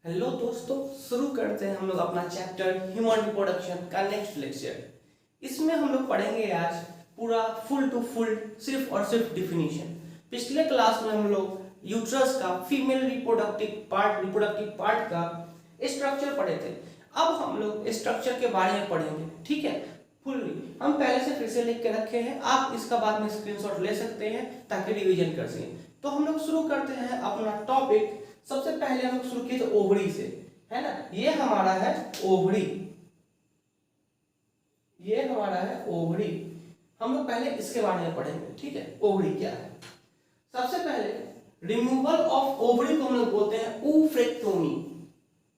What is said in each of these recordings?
Hello दोस्तों, शुरू करते हैं हम लोग अपना चैप्टर ह्यूमन रिप्रोडक्शन का नेक्स्ट लेक्चर। इसमें हम लोग पढ़ेंगे आज पूरा फुल टू फुल सिर्फ और सिर्फ डिफिनीशन। पिछले क्लास में हम लोग यूट्रस का फीमेल रिप्रोडक्टिव पार्ट का स्ट्रक्चर पढ़े थे। अब हम लोग स्ट्रक्चर के बारे में पढ़ेंगे, ठीक है। फुल्ली हम पहले से फिर से लिख के रखे हैं, आप इसका बाद में स्क्रीनशॉट ले सकते हैं ताकि रिवीजन कर सकें। तो हम लोग शुरू करते हैं अपना टॉपिक। सबसे पहले हम लोग शुरू किए थे ओवरी से, है ना। ये हमारा है ओवरी, ये हमारा है ओवरी। हम लोग पहले इसके बारे में पढ़ेंगे, ठीक है। ओवरी क्या है? सबसे पहले रिमूवल ऑफ ओवरी को हम लोग बोलते हैं ऊफ्रेक्टोमी।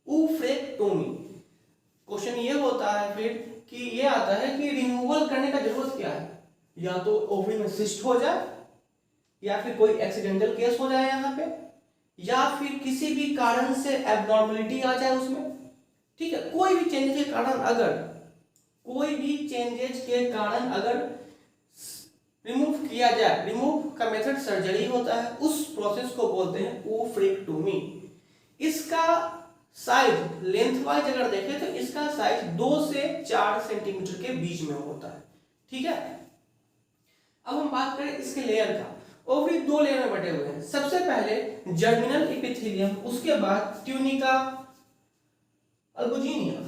ऊफ्रेक्टोमी क्वेश्चन ये होता है फिर कि ये आता है कि रिमूवल करने का जरूरत क्या है? या तो ओवरी में सिस्ट हो जाए, या फिर कोई एक्सीडेंटल केस हो जाए यहाँ पे, या फिर किसी भी कारण से एबनॉर्मलिटी आ जाए उसमें, ठीक है। कोई भी चेंजेस के कारण अगर रिमूव किया जाए, रिमूव का मेथड सर्जरी होता है, उस प्रोसेस को बोलते हैं ऊफ्रेक्टोमी। इसका साइज लेंथ वाइज अगर देखें तो इसका साइज 2 से 4 सेंटीमीटर के बीच में होता है, ठीक है। अब हम बात करें इसके लेयर का। ओवरी 2 लेयर में बटे हुए हैं। सबसे पहले जर्मिनल एपिथेलियम, उसके बाद ट्यूनिका अल्बुजिनिया।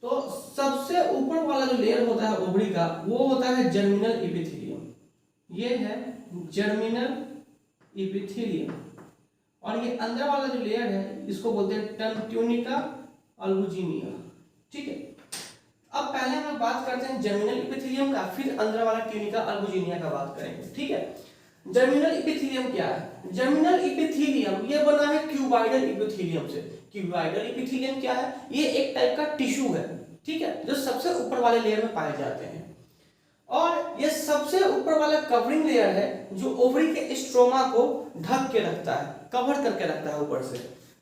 तो सबसे ऊपर वाला जो लेयर होता है ओवरी का, वो होता है जर्मिनल एपिथेलियम। ये है जर्मिनल एपिथेलियम। और ये अंदर वाला जो लेयर है इसको बोलते हैं ट्यूनिका अल्बुजिनिया, ठीक है। अब पहले हम लोग बात करते हैं जर्मिनल एपिथेलियम का, फिर अंदर वाला ट्यूनिका अल्बुजिनिया का बात करेंगे, ठीक है। जर्मिनल एपिथेलियम क्या है? जर्मिनल एपिथेलियम ये बना है क्यूबाइडल एपिथेलियम से। क्यूबाइडल एपिथेलियम क्या है? ये एक टाइप का टिश्यू है, ठीक है, जो सबसे ऊपर वाले लेयर में पाए जाते हैं। और ये सबसे ऊपर वाला कवरिंग लेयर है जो ओवरी के स्ट्रोमा को ढक के रखता है, कवर करके रखता है ऊपर से।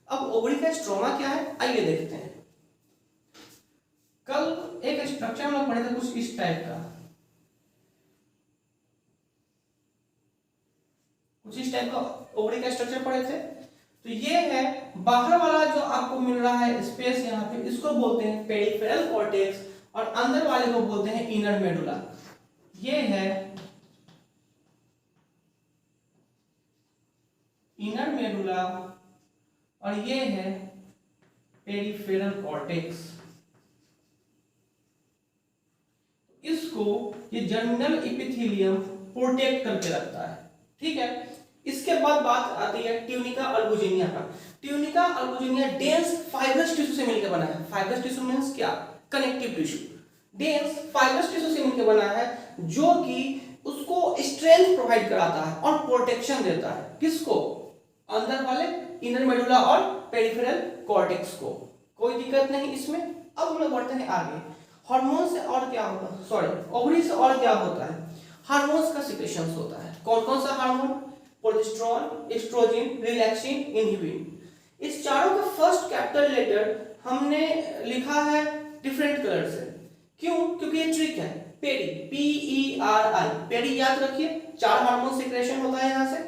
अब ओवरी का स्ट्रोमा क्या है, आइए देखते हैं। कल एक स्ट्रक्चर हम लोग पढ़े थे कुछ इस टाइप का, कुछ इस टाइप का ओवरी का स्ट्रक्चर पढ़े थे। तो ये है बाहर वाला जो आपको मिल रहा है स्पेस यहाँ पे, इसको बोलते हैं पेरिफेरल कॉर्टेक्स, और अंदर वाले को बोलते हैं इनर मेडुला। ये है इनर मेडुला और ये है पेरिफेरल कॉर्टेक्स। इसको ये जर्मिनल एपिथेलियम प्रोटेक्ट करके रखता है, ठीक है। इसके बाद बात आती है ट्यूनिका अल्बुजिनिया का। ट्यूनिका अल्बुजिनिया डेंस फाइब्रस टिश्यू से मिलकर बना है। फाइब्रस टिश्यू मींस क्या? Connective tissue. Dense fibrous tissue से मिलकर बना है, जो कि उसको स्ट्रेंथ प्रोवाइड कराता है और प्रोटेक्शन देता है। किसको? अंदर वाले इनर मेडुला और पेरिफेरल कॉर्टेक्स को। कोई दिक्कत नहीं इसमें। अब हम लोग बढ़ते हैं आगे। हार्मोन से और क्या होता है? सॉरी, ओवरी से और क्या होता है? हार्मोन्स का सिक्रेशन होता है। कौन कौन सा hormone? Progesterone, estrogen, relaxin, inhibin. इस चारों का फर्स्ट कैपिटल लेटर हमने लिखा है डिफरेंट कलर से। क्यों? क्योंकि ये ट्रिक है। पेरी, PERI, पेरी याद रखिए। 4 हार्मोन सिक्रेशन होता है यहां से,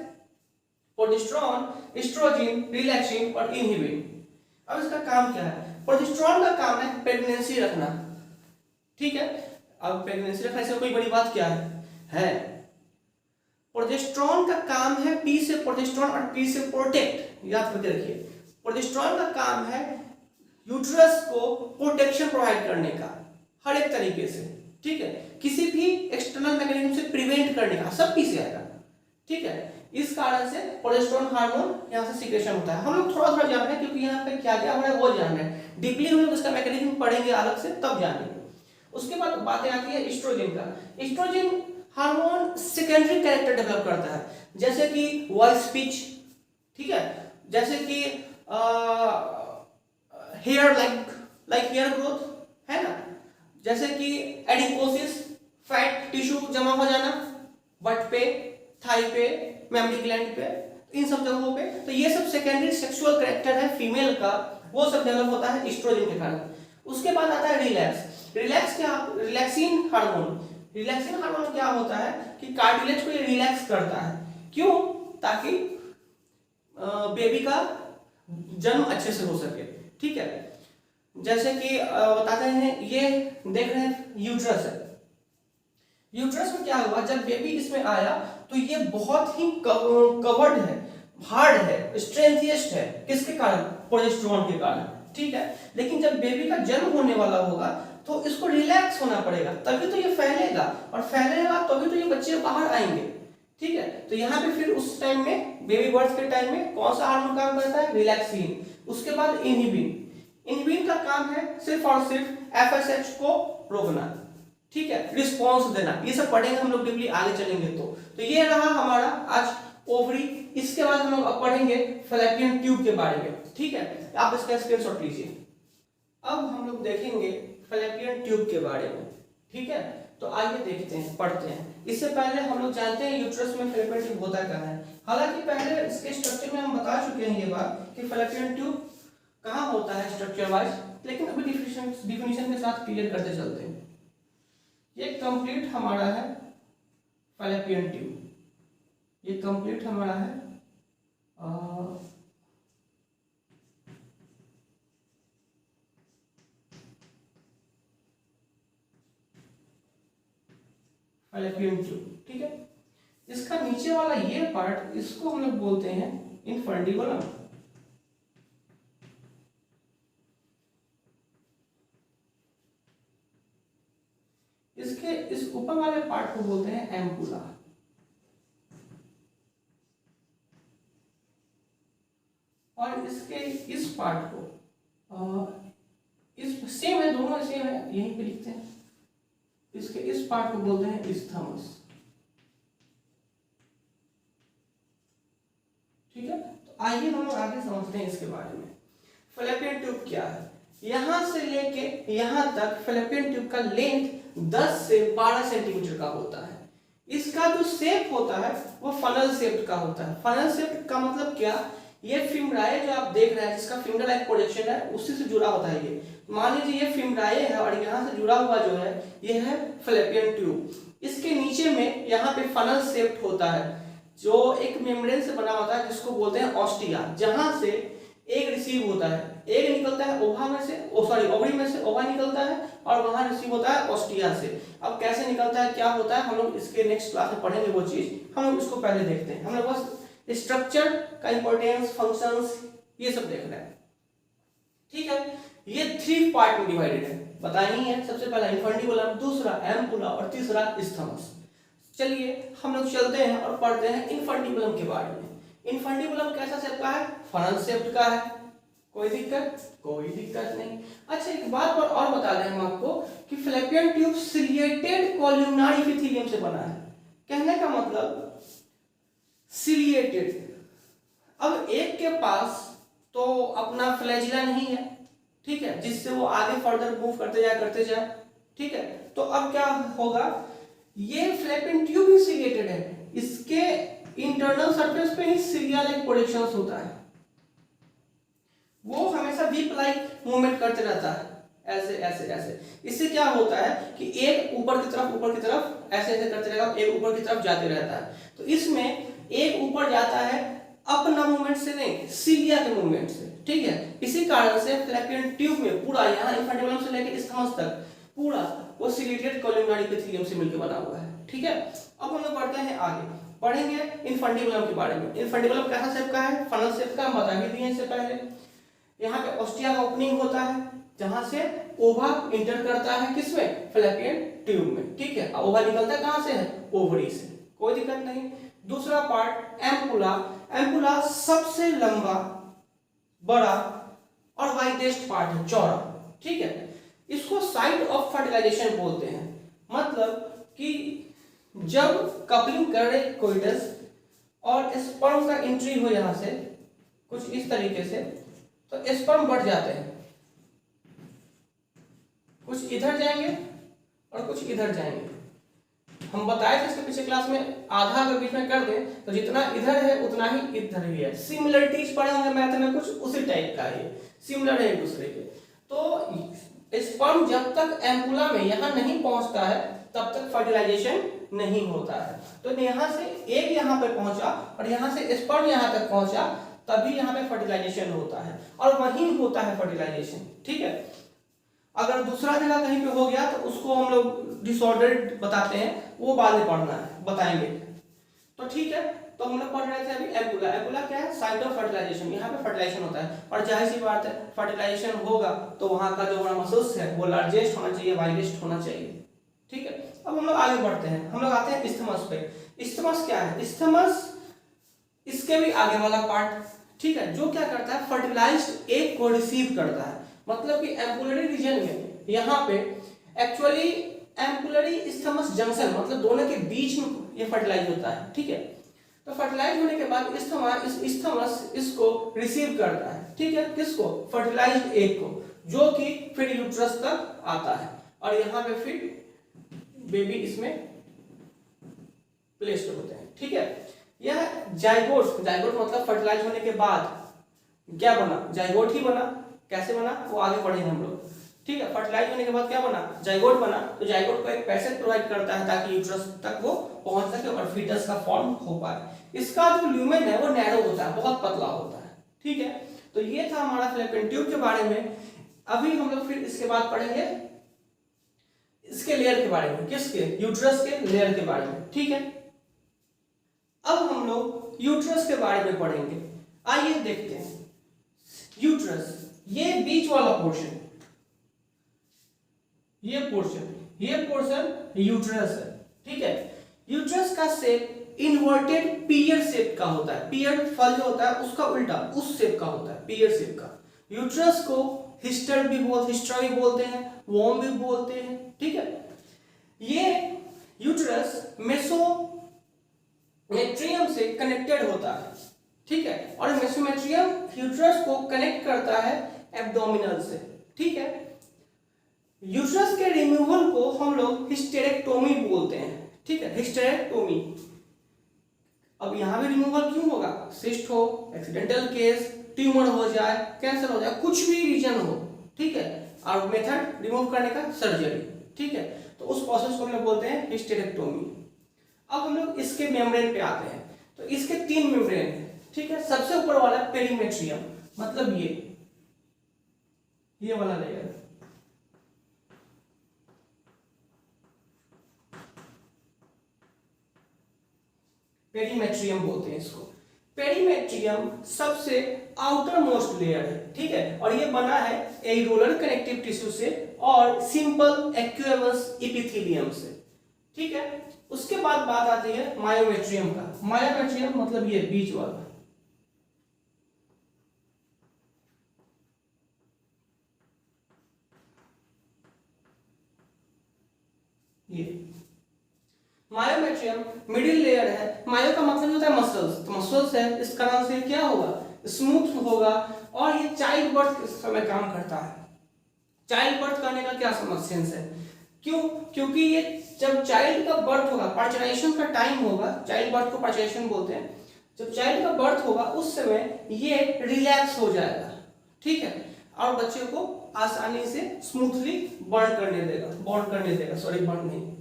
प्रोजेस्टेरोन, एस्ट्रोजन, रिलैक्सिन और इनहिबिन। अब इसका काम क्या है? प्रोजेस्टेरोन का काम है प्रेगनेंसी रखना, ठीक है। अब प्रेगनेंसी रखने से कोई बड़ी बात क्या है? प्रोजेस्टेरोन का काम है P से प्रोजेस्टेरोन और P से प्रोटेक्ट, याद करके रखिए। प्रोजेस्टेरोन का काम है यूट्रस को प्रोटेक्शन प्रोवाइड करने का हर एक तरीके से, ठीक है। किसी भी एक्सटर्नल मैकेनिज्म से प्रिवेंट करने का, सब P से आएगा, ठीक है। इस कारण से प्रोजेस्टेरोन हार्मोन यहां से सिक्रेशन होता है। हम लोग थोड़ा थोड़ा जान रहे हैं क्योंकि यहाँ पे क्या क्या हो रहा है वो जान रहे हैं। डीपली हम लोग इसका मैकेनिज्म पढ़ेंगे अलग से, तब जानेंगे। उसके बाद बातें आती है एस्ट्रोजन का। Estrogen hormone secondary character develop करता है, जैसे कि वॉइस पिच, ठीक है, जैसे कि हेयर लाइक हेयर ग्रोथ, है ना, जैसे कि एडिपोसिस, फैट टिश्यू जमा हो जाना बट पे, थाई पे, मेमरी ग्लैंड पे, इन सब जगहों पे। तो ये सब सेकेंडरी सेक्सुअल कैरेक्टर है फीमेल का, वो सब डेवलप होता है एस्ट्रोजन के कारण। उसके बाद आता है रिलैक्स क्या? Relaxin hormone. रिलैक्सिन हार्मोन क्या होता है कि कार्टिलेज को ये रिलैक्स करता है। क्यों? ताकि बेबी का जन्म अच्छे से हो सके। ठीक है, जैसे कि बताते हैं, ये देख रहे हैं यूट्रस है। यूट्रस में क्या हुआ, जब बेबी इसमें आया तो ये बहुत ही कवर्ड है, हार्ड है, स्ट्रेंथिएस्ट है। किसके कारण? प्रोजेस्टेरोन के कारण। ठीक है, लेकिन जब बेबी का जन्म होने वाला होगा तो इसको रिलैक्स होना पड़ेगा, तभी तो ये फैलेगा, और फैलेगा तभी तो ये बच्चे बाहर आएंगे। ठीक है, तो यहाँ पे फिर उस टाइम में, बेबी बर्थ के टाइम में कौन सा हार्मोन काम करता है? रिलैक्सिन। उसके बाद इनहिबिन। इनहिबिन का काम है सिर्फ और सिर्फ एफएसएच को रोकना। ठीक है, रिस्पॉन्स देना। ये सब पढ़ेंगे हम लोग डीपली आगे चलेंगे। तो ये रहा हमारा आज ओवरी। इसके बाद हम लोग अब पढ़ेंगे फैलोपियन ट्यूब के बारे में। ठीक है, आप इसका स्क्रीनशॉट लीजिए। अब हम लोग देखेंगे फैलोपियन ट्यूब के बारे में। ठीक है, तो आइए देखते हैं, पढ़ते हैं। इससे पहले हम लोग जानते हैं यूट्रस में फैलोपियन ट्यूब होता कहाँ है। हालांकि पहले इसके स्ट्रक्चर में हम बता चुके हैं ये बात कि फैलोपियन ट्यूब कहाँ होता है स्ट्रक्चर वाइज, लेकिन अभी डिफिनीशन के साथ क्लियर करते चलते हैं। ये कंप्लीट हमारा है फैलोपियन ट्यूब। ये कंप्लीट हमारा है फैलोपियन ट्यूब। ठीक है, इसका नीचे वाला ये पार्ट, इसको हम लोग बोलते हैं इनफंडिबुलम। इसके इस ऊपर वाले पार्ट को बोलते हैं एम्पुला। और इसके इस पार्ट को इस सेम है, दोनों सेम है, यहीं पे लिखते हैं। इसके इस पार्ट को बोलते हैं इस्थमस। ठीक है, तो आइए हम लोग आगे समझते हैं इसके बारे में। फैलोपियन ट्यूब क्या है? यहां से लेके यहां तक फैलोपियन ट्यूब का लेंथ 10 से 12 सेंटीमीटर का होता है। इसका जो शेप होता है वो फनल शेप का होता है। फनल शेप का मतलब क्या? ये फिमराए जो आप देख रहे हैं, जिसका फिंगर लाइक प्रोजेक्शन है, उसी से जुड़ा होता है। ये मान लीजिए ये फिमराए है और यहाँ से जुड़ा हुआ जो है ये है फैलोपियन ट्यूब। इसके नीचे में यहाँ पे फनल शेप होता है, जो एक मेम्ब्रेन से बना होता है, जिसको बोलते हैं ऑस्टिया। जहां से एग रिसीव होता है, एग निकलता है ओवा में से, ओवरी में से ओवा निकलता है, और वहां रिसीव होता है ऑस्टिया से। अब कैसे निकलता है, क्या होता है, हम लोग इसके नेक्स्ट क्लास में पढ़ेंगे वो चीज। हम लोग इसको पहले देखते हैं। हम लोग बस स्ट्रक्चर का इंपॉर्टेंस, फंक्शंस, ये सब देख रहे हैं। ठीक है, ये 3 पार्ट में डिवाइडेड है, बताया ही है। सबसे पहला इनफंडिबुलम, दूसरा एम्पुला, और तीसरा इस्थमस। चलिए हम लोग चलते हैं और पढ़ते हैं इनफंडिबुलम के बारे में। इनफंडिबुलम कैसा शेप का है? फनल शेप का है। कोई दिक्कत? कोई दिक्कत नहीं। अच्छा, एक बात और बता दें हम आपको कि फैलोपियन ट्यूब सिलिएटेड कोल्यूमनार एपिथेलियम से बना है। कहने का मतलब सिलिएटेड। अब एक के पास तो अपना फ्लैजिला नहीं है, ठीक है, जिससे वो आगे फर्दर मूव करते जाए। ठीक है, तो अब क्या होगा, ये फैलोपियन ट्यूब ही सिलिएटेड है, इसके इंटरनल सरफेस पे ही सिलिया लाइक प्रोडक्शंस होता है। वो हमेशा व्हीप लाइक मूवमेंट करते रहता है, ऐसे ऐसे ऐसे। इससे क्या होता है कि एक ऊपर की तरफ ऐसे ऐसे करते रहेगा, एक ऊपर की तरफ जाते रहता है। तो इसमें एक ऊपर जाता है अपना मूवमेंट से नहीं, सिलिया के मूवमेंट से। ठीक है, इसी कारण से फैलोपियन ट्यूब में पूरा यहाँ इनफंडिबुलम से लेकर इस्थमस तक पूरा वो सिलिएटेड कोल्यूमनार एपिथेलियम से मिलकर बना हुआ है। ठीक है, अब हम लोग बढ़ते हैं आगे, पढ़ेंगे इनफंडिबुलम के बारे में। इनफंडिबुलम कैसा शेप का है? फनल शेप का, हम बता ही दिए इससे पहले। यहाँ पे ऑस्टिया का ओपनिंग होता है, जहां से ओवा इंटर करता है किसमें? फैलोपियन ट्यूब में। ठीक है, ओवा निकलता है कहां से? है ओवरी से। कोई दिक्कत नहीं। दूसरा पार्ट एम्पुला। एम्पुला सबसे लंबा, बड़ा और वाइडेस्ट पार्ट है, चौड़ा। ठीक है, इसको साइट ऑफ फर्टिलाइजेशन बोलते हैं। मतलब कि जब कपलिंग करे कोइटस और स्पर्म का एंट्री हो यहां से कुछ इस तरीके से, तो स्पर्म बढ़ जाते हैं, कुछ इधर जाएंगे और कुछ इधर जाएंगे। हम बताए थे इसके पीछे क्लास में, आधा अगर बीच में कर दें तो जितना इधर है उतना ही इधर ही है। सिमिलरिटीज पढ़े होंगे मैथ में, कुछ उसी टाइप का है, सिमिलर है एक दूसरे के। तो स्पर्म जब तक एम्पुला में यहां नहीं पहुंचता है तब तक फर्टिलाइजेशन नहीं होता है। तो यहां से एग यहां पे पहुंचा और यहां से स्पर्म यहां तक पहुंचा, तभी यहाँ पे फर्टिलाइजेशन होता है, और वहीं होता है फर्टिलाइजेशन। ठीक है, अगर दूसरा जगह कहीं पे हो गया तो उसको हम लोग डिसऑर्डर बताते हैं, वो बाद में पढ़ना है, बताएंगे। तो ठीक है, तो हम लोग पढ़ रहे थे अभी एम्पुला। एम्पुला क्या है? Site of fertilisation. यहाँ पे फर्टिलाइजेशन होता है, और जाहिर सी बात है फर्टिलाइजेशन होगा तो वहाँ का जो हमारा मसल्स है वो लार्जेस्ट होना चाहिए, वाइडेस्ट होना चाहिए। ठीक है, अब हम लोग आगे बढ़ते हैं, हम लोग आते हैं इस्थमस पे। इस्थमस क्या है? इस्थमस इसके भी आगे वाला पार्ट, ठीक है, जो क्या करता है, फर्टिलाइज्ड एग को रिसीव करता है। मतलब कि एम्पुलरी रीजन में यहाँ पे एक्चुअली एम्पुलरी इस्थमस जंक्शन, मतलब दोनों के बीच में ये फर्टिलाइज होता है। ठीक है, तो फर्टिलाइज होने के बाद इस्थमस इसको रिसीव करता है। ठीक है, किसको? फर्टिलाइज्ड एग को, जो कि फिर यूट्रस तक आता है, और यहाँ पे फिर बेबी इसमें प्लेस्ड होते हैं। ठीक है, यह जाइगोट, जाइगोट मतलब फर्टिलाइज होने के बाद क्या बना? जाइगोट ही बना। कैसे बना वो आगे पढ़ेंगे हम लोग। ठीक है, फर्टिलाइज होने के बाद क्या बना? जाइगोट बना। तो जाइगोट को एक पैसेज प्रोवाइड करता है ताकि यूट्रस तक वो पहुंच सके और फीटस का फॉर्म हो पाए। इसका जो ल्यूमेन है वो नैरो होता है, बहुत पतला होता है। ठीक है, तो ये था हमारा फैलोपियन ट्यूब के बारे में। अभी हम लोग फिर इसके बाद पढ़ेंगे इसके लेयर के बारे में। किसके? यूट्रस के लेयर के बारे में। ठीक है, अब हम लोग यूट्रस के बारे में पढ़ेंगे। आइए देखते हैं यूट्रस, ये बीच वाला पोर्शन, ये पोर्शन यूट्रस है। ठीक है, यूट्रस का शेप इन्वर्टेड पीयर शेप का होता है। पीयर फल जो होता है उसका उल्टा उस शेप का होता है, पीयर शेप का। यूट्रस को हिस्टा भी बोलते हैं, वॉर्म भी बोलते हैं। ठीक है, ये यूट्रस मेसोमेट्रियम से कनेक्टेड होता है। ठीक है, और मेसोमेट्रियम यूट्रस को कनेक्ट करता है एब्डोमिनल से। ठीक है, यूट्रस के रिमूवल को हम लोग हिस्टेरेक्टोमी बोलते हैं। ठीक है, हिस्टेरेक्टोमी। अब यहां भी रिमूवल क्यों होगा? सिस्ट हो, एक्सीडेंटल केस, ट्यूमर हो जाए, कैंसर हो जाए, कुछ भी रीजन हो। ठीक है, और मेथड रिमूव करने का सर्जरी। ठीक है, तो उस प्रोसेस को हम लोग बोलते हैं हिस्टेरेक्टोमी। अब हम लोग इसके मेम्ब्रेन पे आते हैं। तो इसके 3 मेम्ब्रेन हैं। ठीक है, सबसे ऊपर वाला पेरीमेट्रियम, मतलब ये वाला लेयर, पेरीमेट्रियम बोलते हैं इसको। पेरीमेट्रियम सबसे आउटर मोस्ट लेयर है। ठीक है, और ये बना है एरोलर कनेक्टिव टिश्यू से और सिंपल एक्वेमस एपिथेलियम से। ठीक है, उसके बाद बात आती है मायोमेट्रियम का। मायोमेट्रियम मतलब ये बीच वाला, ये मायोमेट्रियम मिडिल लेयर है। मायो का मतलब होता है मसल्स, तो मसल्स है, इसका नाम से क्या होगा? स्मूथ होगा। और ये चाइल्ड बर्थ के समय काम करता है। चाइल्ड बर्थ करने का क्या सेंस है? क्यों? क्योंकि ये जब चाइल्ड का बर्थ होगा, पार्चुरेशन का टाइम होगा, चाइल्ड बर्थ को पार्चुरेशन बोलते हैं। जब चाइल्ड का बर्थ होगा उस समय ये रिलैक्स हो जाएगा। ठीक है, और बच्चे को आसानी से स्मूथली बर्न करने देगा, सॉरी बर्न नहीं।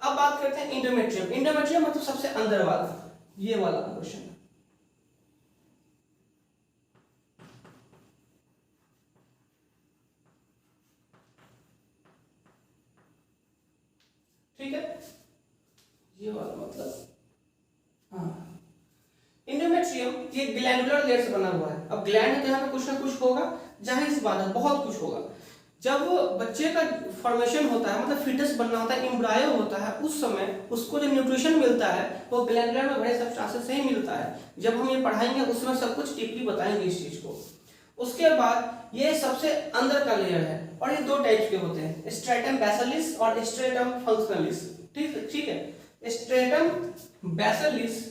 अब बात करते हैं इंडोमेट्रियम। इंडोमेट्रियम मतलब सबसे अंदर वाला, ये वाला पोर्शन। ठीक है, ये वाला मतलब, हाँ, इंडोमेट्रियम ये ग्लैंडुलर लेयर से बना हुआ है। अब ग्लैंड है तो यहाँ पे कुछ ना कुछ होगा, जाहिर सी बात है बहुत कुछ होगा। जब बच्चे का फॉर्मेशन होता है, मतलब फीटस बनना होता है, एम्ब्रायो होता है, उस समय उसको जो न्यूट्रिशन मिलता है वो ग्लैंडुलर में बड़े सब्सटेंसेस से ही मिलता है। जब हम ये पढ़ाएंगे उस समय सब कुछ डीपली बताएंगे इस चीज को। उसके बाद ये सबसे अंदर का लेयर है, और ये 2 टाइप्स के होते हैं, स्ट्रेटम बेसिलिस और स्ट्रेटम फंक्शनलिस। ठीक है, स्ट्रेटम बेसिलिस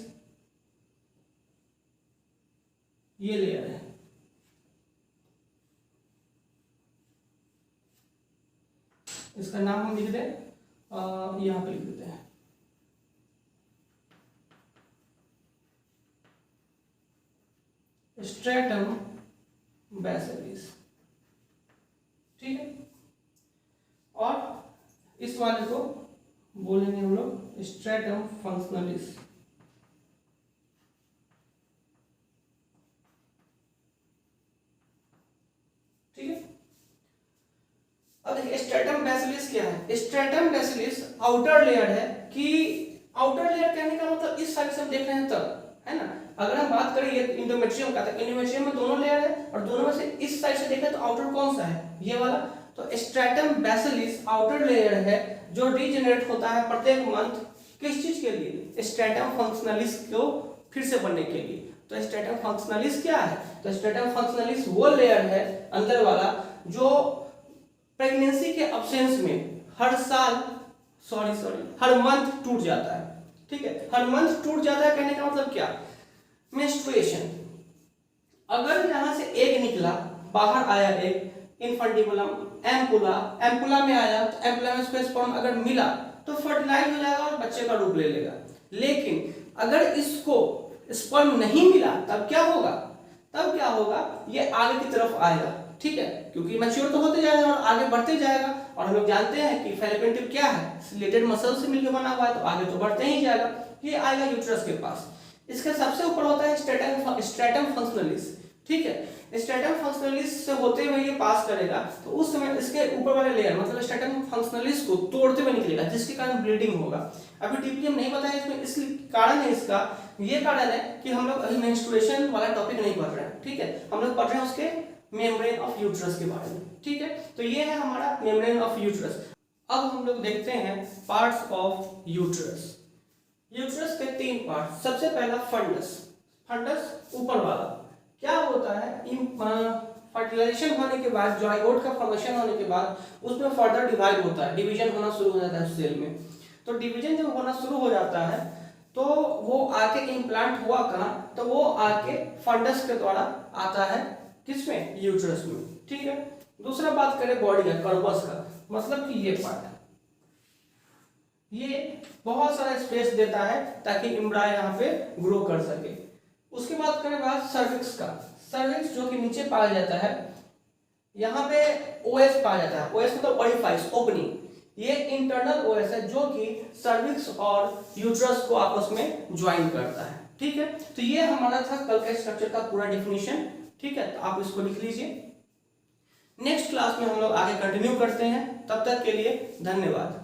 ये लेयर है, इसका नाम हम लिख दें, यहां पे लिख देते हैं स्ट्रेटम बेसिलिस। ठीक है, और इस वाले को बोलेंगे हम लोग स्ट्रेटम फंक्शनलिस। बैसिलस क्या है? स्ट्रेटम बैसिलस आउटर लेयर है कि आउटर लेयर कहने का मतलब इस साइड से हम देख रहे हैं तब, है ना। अगर हम बात करें ये इंडोमेट्रियम का, तो इंडोमेट्रियम में दोनों लेयर है और दोनों में से इस साइड से देखें तो आउटर कौन सा है? ये वाला। तो स्ट्रेटम बैसिलस आउटर लेयर है जो रीजनरेट होता है प्रत्येक मंथ किस चीज के लिए? स्ट्रेटम फंक्शनलिस को फिर से बनने के लिए। तो स्ट्रेटम फंक्शनलिस क्या है? तो स्ट्रेटम फंक्शनलिस वो लेयर है अंदर वाला जो प्रेगनेंसी के अब्सेंस में हर मंथ टूट जाता है। ठीक है, हर मंथ टूट जाता है कहने का मतलब क्या? मेंस्ट्रुएशन। अगर यहां से एग निकला, बाहर आया एग, इनफंटिबुलम, एम्पुला में आया, तो एम्पुला में इसको स्पर्म अगर मिला तो फर्टिलाइज हो जाएगा और बच्चे का रूप ले लेगा। लेकिन अगर इसको स्पर्म नहीं मिला तब क्या होगा? तब क्या होगा? ये आगे की तरफ आएगा, ठीक है, क्योंकि मैच्योर तो होते जाएगा और आगे बढ़ते जाएगा। और हम लोग जानते हैं कि फैलोपियन ट्यूब क्या है? सिलेटेड मसल से मिलकर बना हुआ है, तो आगे तो बढ़ते ही जाएगा। ये आएगा यूट्रस के पास। इसके सबसे ऊपर होता है स्ट्रेटम फंक्शनलिस, ठीक है। स्ट्रेटम फंक्शनलिस से होते हुए ये पास करेगा, तो उस समय इसके ऊपर वाले लेयर मतलब स्ट्रेटम फंक्शनलिस को तोड़ते हुए निकलेगा, जिसके कारण ब्लीडिंग होगा। अभी डीपली हम नहीं बताया इसमें, इसलिए कारण है इसका, ये कारण है कि हम लोग अभी मेंस्ट्रुएशन वाला टॉपिक नहीं पढ़ रहे हैं, ठीक है। हम लोग पढ़ रहे हैं उसके मेम्ब्रेन ऑफ यूट्रस के बारे में, ठीक है। तो ये है हमारा मेम्ब्रेन ऑफ यूट्रस। अब हम लोग देखते हैं पार्ट्स ऑफ यूट्रस। यूट्रस के 3 पार्ट। सबसे पहला फंडस ऊपर वाला क्या होता है? फर्टिलाइजेशन होने के बाद, जाइगोट का फॉर्मेशन होने के बाद उसमें फर्दर डिवाइड होता है, डिवीजन होना शुरू हो जाता है उस सेल में। तो डिवीजन जब होना शुरू हो जाता है तो वो आके इम्प्लांट हुआ कहाँ? तो वो आके फंडस के द्वारा आता है किसमें? यूट्रस में, ठीक है। दूसरा बात करें बॉडी का, कर्वस का, मतलब कि ये पार्ट, ये बहुत सारा स्पेस देता है ताकि एम्ब्रायो यहाँ पे ग्रो कर सके। उसके बाद करें बात सर्विक्स का। सर्विक्स जो कि नीचे पाया जाता है, यहाँ पे ओएस पाया जाता है। ओएस मतलब ओरिफाइस, ओपनिंग। ये इंटरनल ओएस है जो कि सर्विक्स और यूट्रस को आपस में ज्वाइन करता है, ठीक है। तो ये हमारा था कल के स्ट्रक्चर का पूरा डिफिनीशन, ठीक है। तो आप इसको लिख लीजिए। नेक्स्ट क्लास में हम लोग आगे कंटिन्यू करते हैं, तब तक के लिए धन्यवाद।